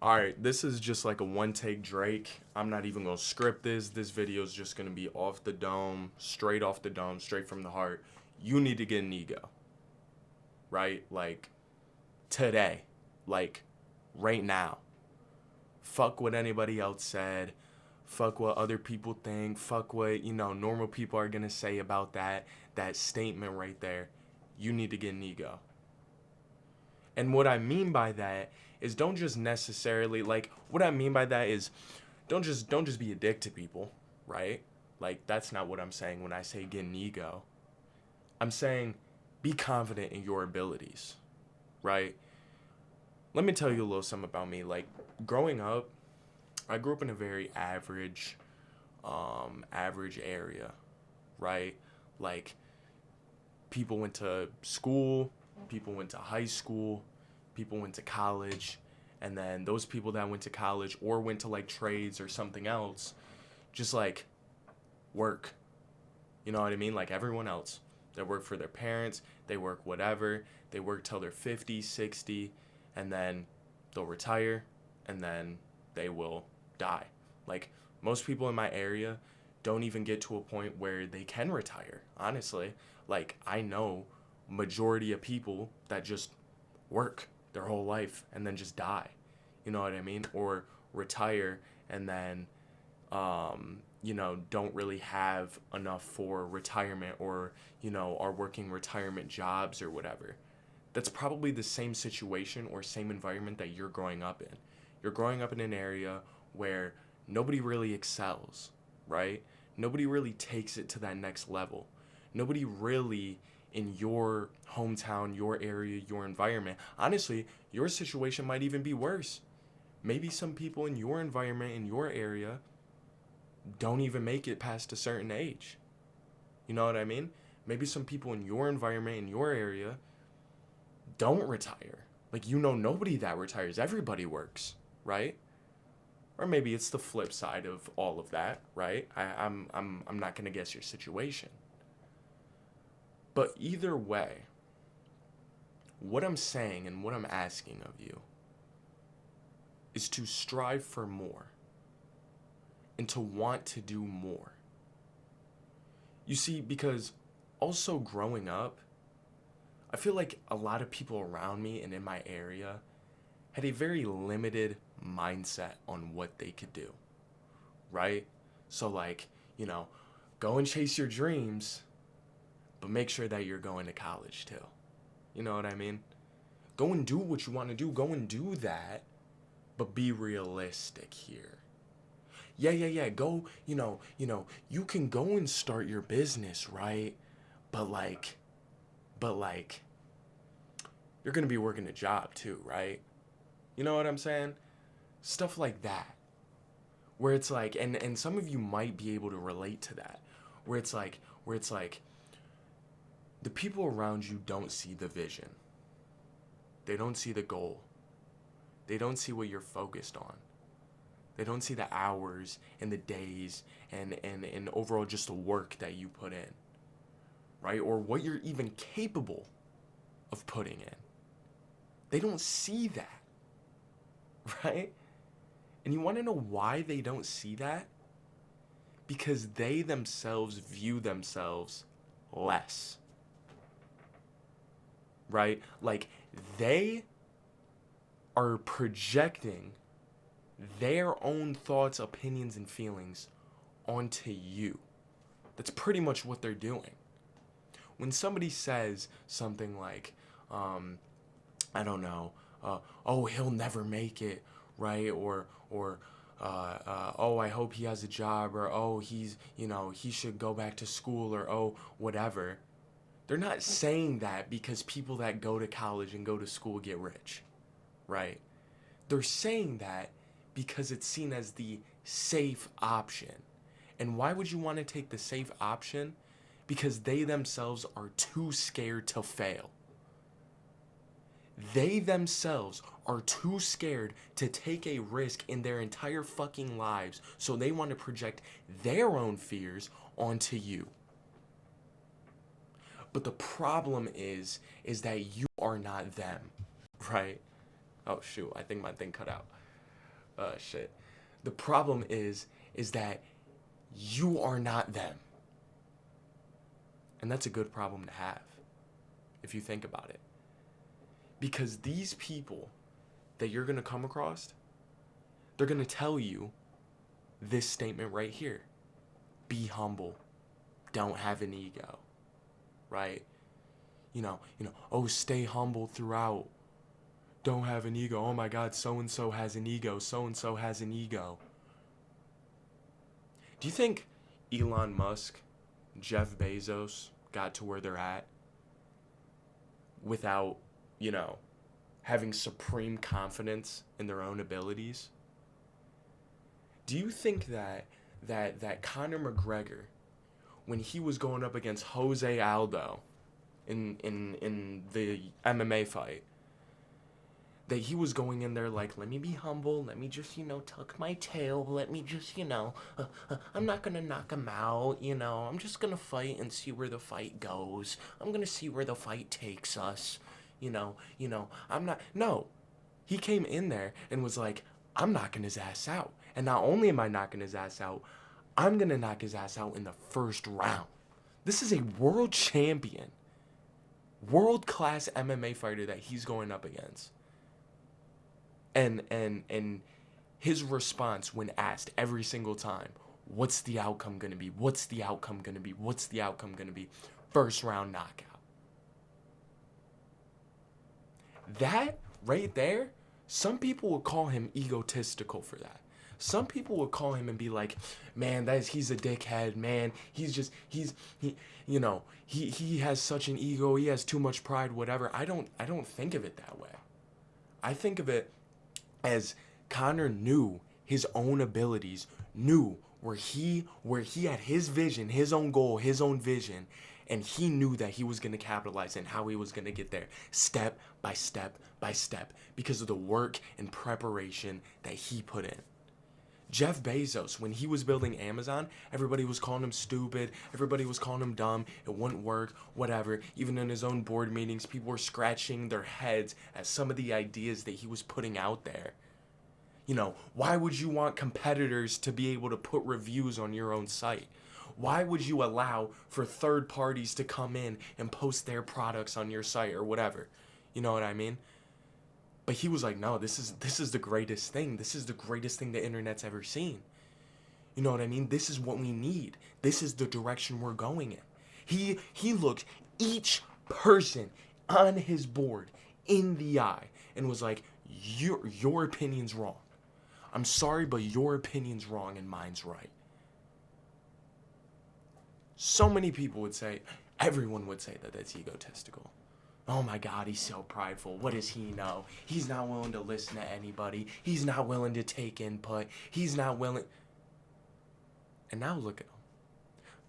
All right, this is just like a one take Drake. I'm not even gonna script this. This video is just gonna be off the dome, straight off the dome, straight from the heart. You need to get an ego, right? Like today, like right now. Fuck what anybody else said. Fuck what other people think. Fuck what, normal people are gonna say about that statement right there. You need to get an ego. And what I mean by that is don't just necessarily like what I mean by that is don't just be a dick to people, right? Like that's not what I'm saying when I say get an ego. I'm saying be confident in your abilities, right? Let me tell you a little something about me. Like growing up, I grew up in a very average area, right? Like people went to school, people went to high school, people went to college, and then those people that went to college or went to like trades or something else just like work. You know what I mean? Like everyone else. They work for their parents, they work whatever, they work till they're 50, 60, and then they'll retire, and then they will die. Like most people in my area don't even get to a point where they can retire, honestly. Like I know majority of people that just work their whole life and then just die. You know what I mean? Or retire and then don't really have enough for retirement or, are working retirement jobs or whatever. That's probably the same situation or same environment that you're growing up in. You're growing up in an area where nobody really excels, right? Nobody really takes it to that next level. Nobody really in your hometown, your area, your environment. Honestly, your situation might even be worse. Maybe some people in your environment, in your area, don't even make it past a certain age. You know what I mean? Maybe some people in your environment, in your area, don't retire. Like nobody that retires. Everybody works, right? Or maybe it's the flip side of all of that, right? I'm not gonna guess your situation. But either way, what I'm saying and what I'm asking of you is to strive for more and to want to do more. You see, because also growing up, I feel like a lot of people around me and in my area had a very limited mindset on what they could do, right? So, like, go and chase your dreams, but make sure that you're going to college too. You know what I mean? Go and do what you want to do. Go and do that, but be realistic here. Yeah. Go, you can go and start your business, right? But like, you're gonna be working a job too, right? You know what I'm saying? Stuff like that. Where it's like, and some of you might be able to relate to that. Where it's like, the people around you don't see the vision. They don't see the goal. They don't see what you're focused on. They don't see the hours and the days and overall just the work that you put in, right? Or what you're even capable of putting in. They don't see that, right? And you want to know why they don't see that? Because they themselves view themselves less, right? Like they are projecting their own thoughts, opinions, and feelings onto you. That's pretty much what they're doing. When somebody says something like, I don't know, oh, he'll never make it, right? Or oh, I hope he has a job, or oh, he should go back to school, or oh, whatever. They're not saying that because people that go to college and go to school get rich, right? They're saying that because it's seen as the safe option. And why would you want to take the safe option? Because they themselves are too scared to fail. They themselves are too scared to take a risk in their entire fucking lives, so they want to project their own fears onto you. But the problem is that you are not them, right? Oh shoot, I think my thing cut out. shit. The problem is that you are not them. And that's a good problem to have, if you think about it. Because these people that you're going to come across, they're going to tell you this statement right here. Be humble. Don't have an ego. Right? Oh, stay humble throughout. Don't have an ego. Oh my God, so-and-so has an ego. So-and-so has an ego. Do you think Elon Musk, Jeff Bezos got to where they're at without, having supreme confidence in their own abilities? Do you think that Conor McGregor, when he was going up against Jose Aldo in the MMA fight, that he was going in there like, let me be humble, let me just, tuck my tail, let me just, I'm not gonna knock him out, I'm just gonna fight and see where the fight goes. I'm gonna see where the fight takes us, I'm not, no. He came in there and was like, I'm knocking his ass out. And not only am I knocking his ass out, I'm gonna knock his ass out in the first round. This is a world champion, world-class MMA fighter that he's going up against. And his response when asked every single time, what's the outcome going to be? What's the outcome going to be? What's the outcome going to be? First round knockout. That right there, some people would call him egotistical for that. Some people would call him and be like, man, he's a dickhead, man. He has such an ego. He has too much pride, whatever. I don't think of it that way. I think of it as Conor knew his own abilities, knew where he had his vision, his own goal, his own vision, and he knew that he was going to capitalize and how he was going to get there step by step by step because of the work and preparation that he put in. Jeff Bezos, when he was building Amazon, everybody was calling him stupid. Everybody was calling him dumb. It wouldn't work, whatever. Even in his own board meetings, people were scratching their heads at some of the ideas that he was putting out there. Why would you want competitors to be able to put reviews on your own site? Why would you allow for third parties to come in and post their products on your site or whatever? You know what I mean? But he was like, no, this is the greatest thing. This is the greatest thing the internet's ever seen. You know what I mean? This is what we need. This is the direction we're going in. He looked each person on his board in the eye and was like, your opinion's wrong. I'm sorry, but your opinion's wrong and mine's right. So many people would say, everyone would say that that's egotistical. Oh my God, he's so prideful. What does he know? He's not willing to listen to anybody. He's not willing to take input. He's not willing. And now look at him.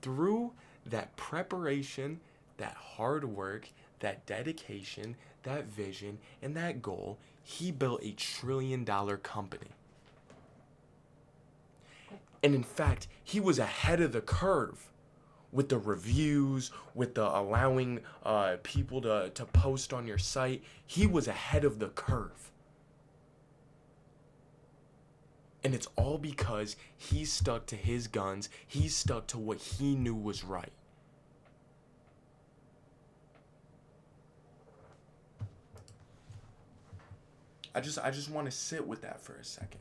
Through that preparation, that hard work, that dedication, that vision, and that goal, he built a $1 trillion company. And in fact, he was ahead of the curve with the reviews, with the allowing people to post on your site. He was ahead of the curve. And it's all because he stuck to his guns. He stuck to what he knew was right. I just want to sit with that for a second.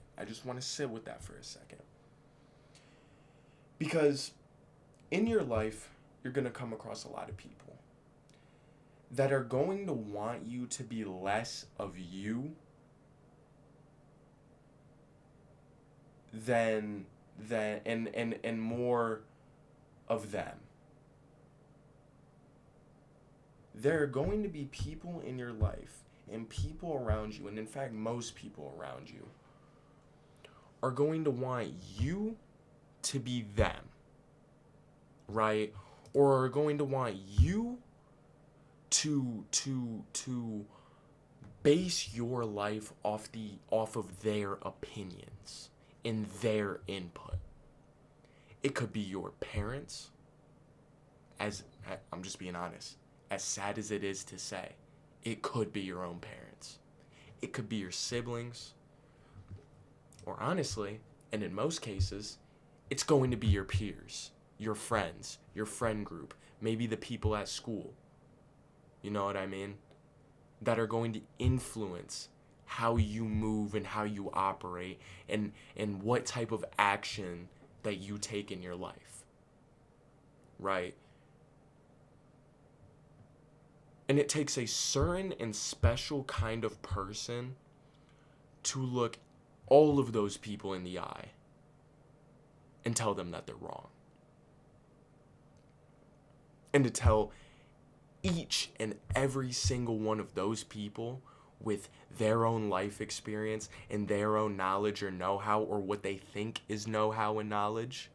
Because in your life, you're going to come across a lot of people that are going to want you to be less of you than and more of them. There are going to be people in your life and people around you, and in fact most people around you, are going to want you to be them, right? Or are going to want you to base your life off of their opinions and their input. It could be your parents, as I'm just being honest, as sad as it is to say, it could be your own parents. It could be your siblings. Or honestly, and in most cases, it's going to be your peers, your friends, your friend group, maybe the people at school. You know what I mean? That are going to influence how you move and how you operate and what type of action that you take in your life. Right? And it takes a certain and special kind of person to look all of those people in the eye and tell them that they're wrong. And to tell each and every single one of those people with their own life experience and their own knowledge or know-how or what they think is know-how and knowledge,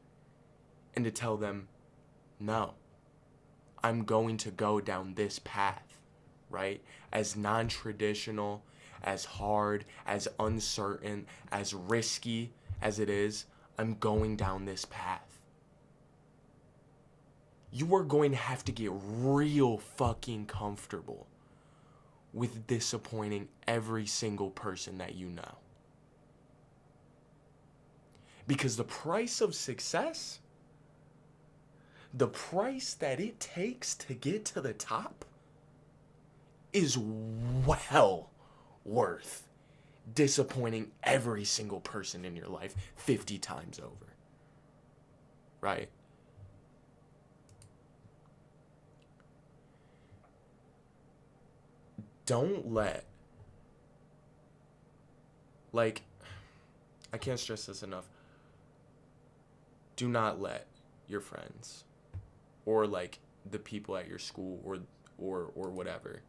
and to tell them, no, I'm going to go down this path, right? As non-traditional, as hard, as uncertain, as risky as it is, I'm going down this path. You are going to have to get real fucking comfortable with disappointing every single person that you know. Because the price of success, the price that it takes to get to the top, is well worth disappointing every single person in your life 50 times over. Right? Don't let, like, I can't stress this enough. Do not let your friends or like the people at your school or whatever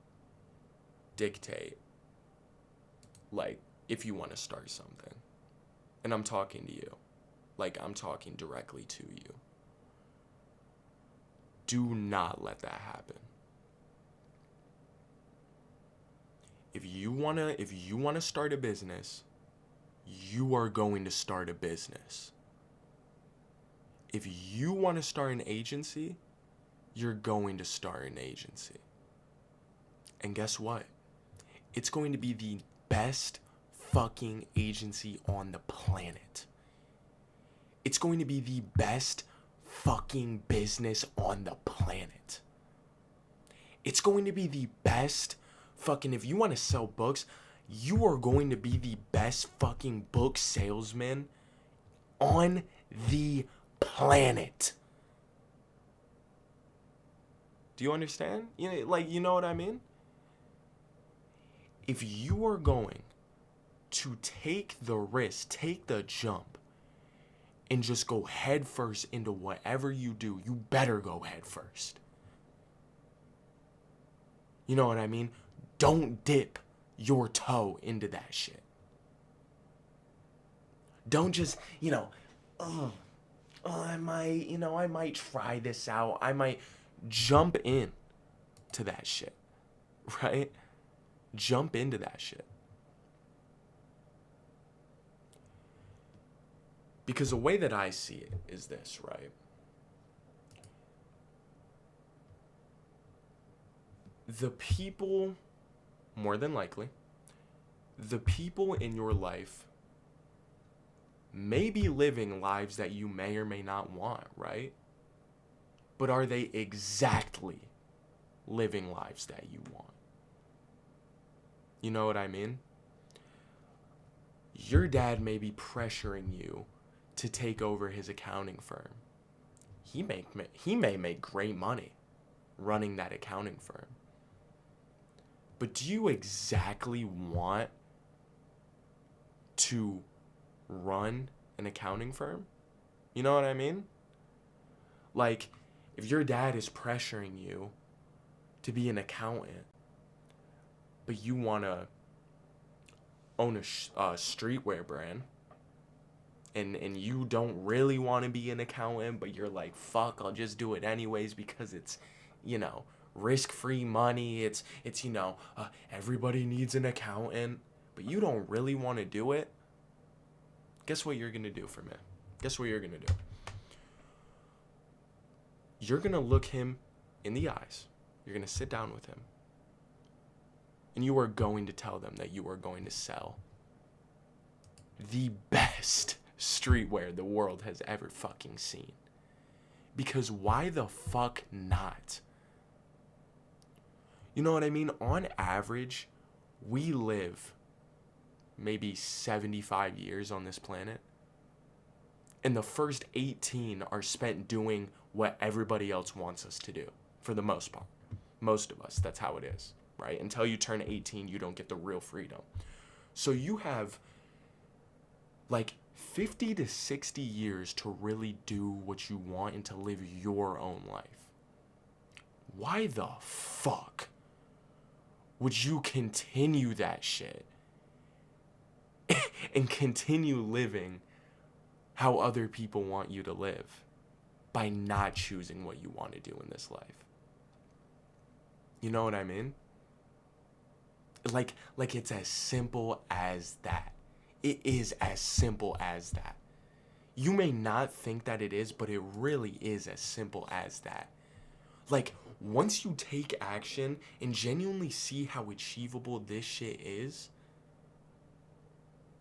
dictate like if you want to start something. And I'm talking to you. Like I'm talking directly to you. Do not let that happen. If you want to start a business, you are going to start a business. If you want to start an agency, you're going to start an agency. And guess what? It's going to be the best fucking agency on the planet. It's going to be the best fucking business on the planet. It's going to be the best fucking, if you want to sell books, you are going to be the best fucking book salesman on the planet. Do you understand? You know what I mean? If you are going to take the risk, take the jump, and just go head first into whatever you do, you better go head first. You know what I mean? Don't dip your toe into that shit. Don't just, I might try this out. I might jump in to that shit, right? Jump into that shit. Because the way that I see it is this, right? The people, more than likely, the people in your life may be living lives that you may or may not want, right? But are they exactly living lives that you want? You know what I mean? Your dad may be pressuring you to take over his accounting firm. He may make great money running that accounting firm. But do you exactly want to run an accounting firm? You know what I mean? Like, if your dad is pressuring you to be an accountant, but you want to own a streetwear brand, and you don't really want to be an accountant, but you're like, fuck, I'll just do it anyways because it's, risk-free money. It's everybody needs an accountant, but you don't really want to do it. Guess what you're going to do for me? Guess what you're going to do? You're going to look him in the eyes. You're going to sit down with him. And you are going to tell them that you are going to sell the best streetwear the world has ever fucking seen. Because why the fuck not? You know what I mean? On average, we live maybe 75 years on this planet. And the first 18 are spent doing what everybody else wants us to do, for the most part. Most of us, that's how it is, right? Until you turn 18, you don't get the real freedom. So you have like 50 to 60 years to really do what you want and to live your own life. Why the fuck would you continue that shit and continue living how other people want you to live by not choosing what you want to do in this life? You know what I mean? Like it's as simple as that. It is as simple as that. You may not think that it is, but it really is as simple as that. Like, once you take action and genuinely see how achievable this shit is,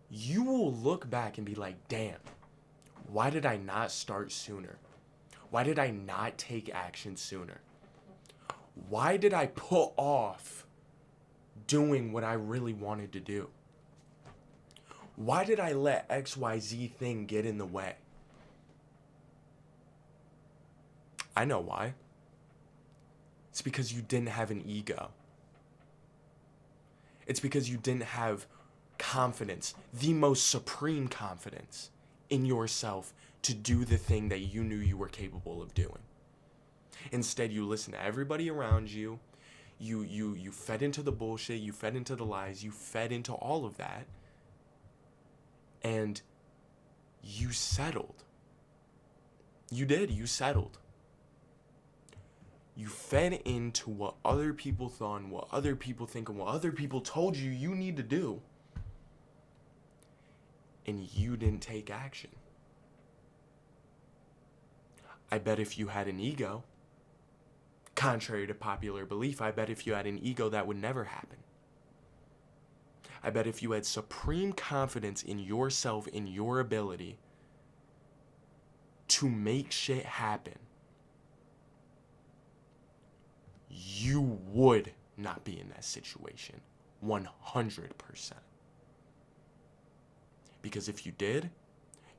you will look back and be like, damn, why did I not start sooner? Why did I not take action sooner? Why did I put off doing what I really wanted to do? Why did I let XYZ thing get in the way? I know why. It's because you didn't have an ego. It's because you didn't have confidence, the most supreme confidence in yourself to do the thing that you knew you were capable of doing. Instead, you listened to everybody around you. You fed into the bullshit. You fed into the lies. You fed into all of that. And you settled. You did. You settled. You fed into what other people thought and what other people think and what other people told you you need to do. And you didn't take action. I bet if you had an ego, contrary to popular belief, I bet if you had an ego, that would never happen. I bet if you had supreme confidence in yourself, in your ability to make shit happen, you would not be in that situation 100%. Because if you did,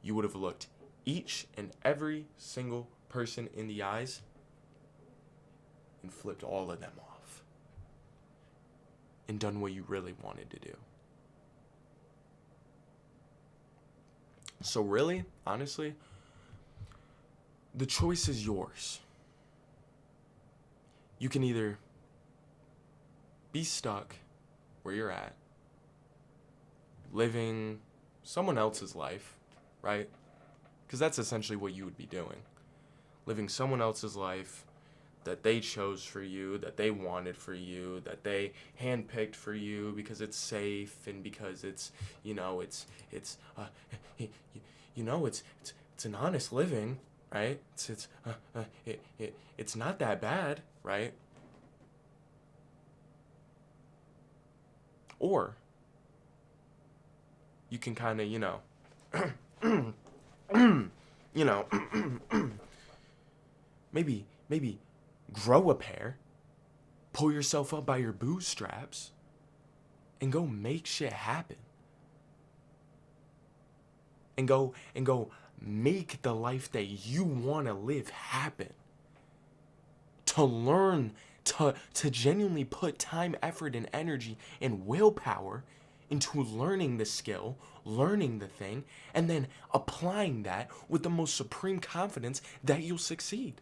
you would have looked each and every single person in the eyes and flipped all of them off and done what you really wanted to do. So really, honestly, the choice is yours. You can either be stuck where you're at, living someone else's life, right? Because that's essentially what you would be doing. Living someone else's life that they chose for you, that they wanted for you, that they handpicked for you because it's safe and because it's an honest living, right? It's not that bad, right? Or you can kind of, maybe grow a pair, pull yourself up by your bootstraps, and go make shit happen. And go make the life that you want to live happen. To learn, to genuinely put time, effort, and energy and willpower into learning the skill, learning the thing, and then applying that with the most supreme confidence that you'll succeed.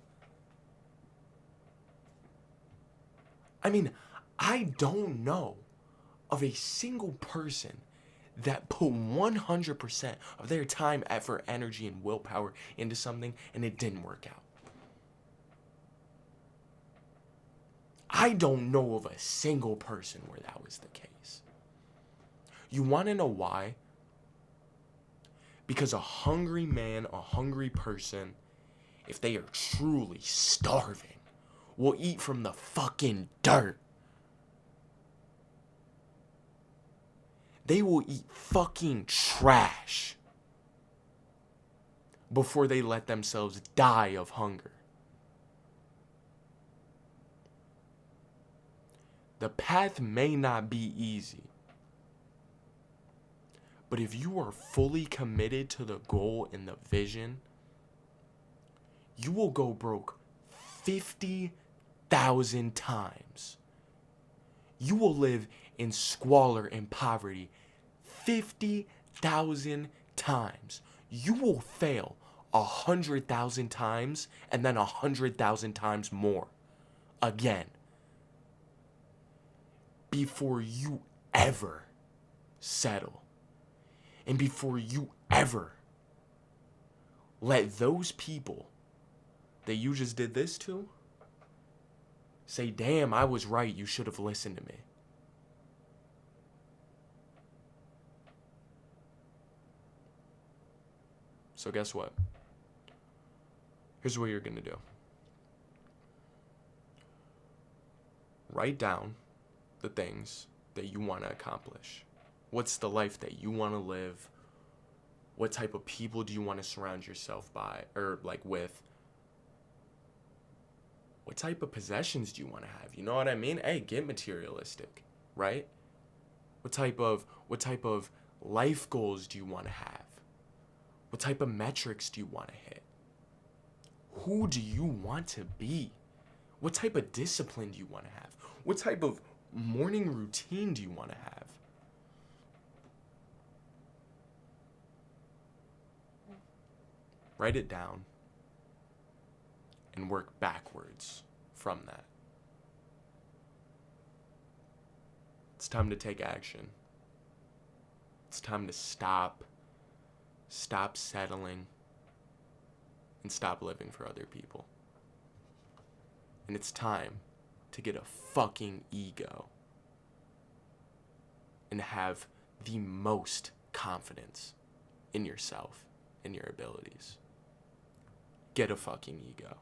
I mean, I don't know of a single person that put 100% of their time, effort, energy, and willpower into something and it didn't work out. I don't know of a single person where that was the case. You want to know why? Because a hungry man, a hungry person, if they are truly starving, will eat from the fucking dirt. They will eat fucking trash before they let themselves die of hunger. The path may not be easy, but if you are fully committed to the goal and the vision, you will go broke 50,000 times. You will live in squalor and poverty 50,000 times. You will fail 100,000 times and then 100,000 times more again before you ever settle and before you ever let those people that you just did this to say, damn, I was right, you should have listened to me. So guess what? Here's what you're gonna do. Write down the things that you want to accomplish. What's the life that you want to live? What type of people do you want to surround yourself by or like with? What type of possessions do you want to have? You know what I mean? Hey, get materialistic, right? What type of life goals do you want to have? What type of metrics do you want to hit? Who do you want to be? What type of discipline do you want to have? What type of morning routine do you want to have? Write it down and work backwards from that. It's time to take action. It's time to stop settling, and stop living for other people. And it's time to get a fucking ego and have the most confidence in yourself and your abilities. Get a fucking ego.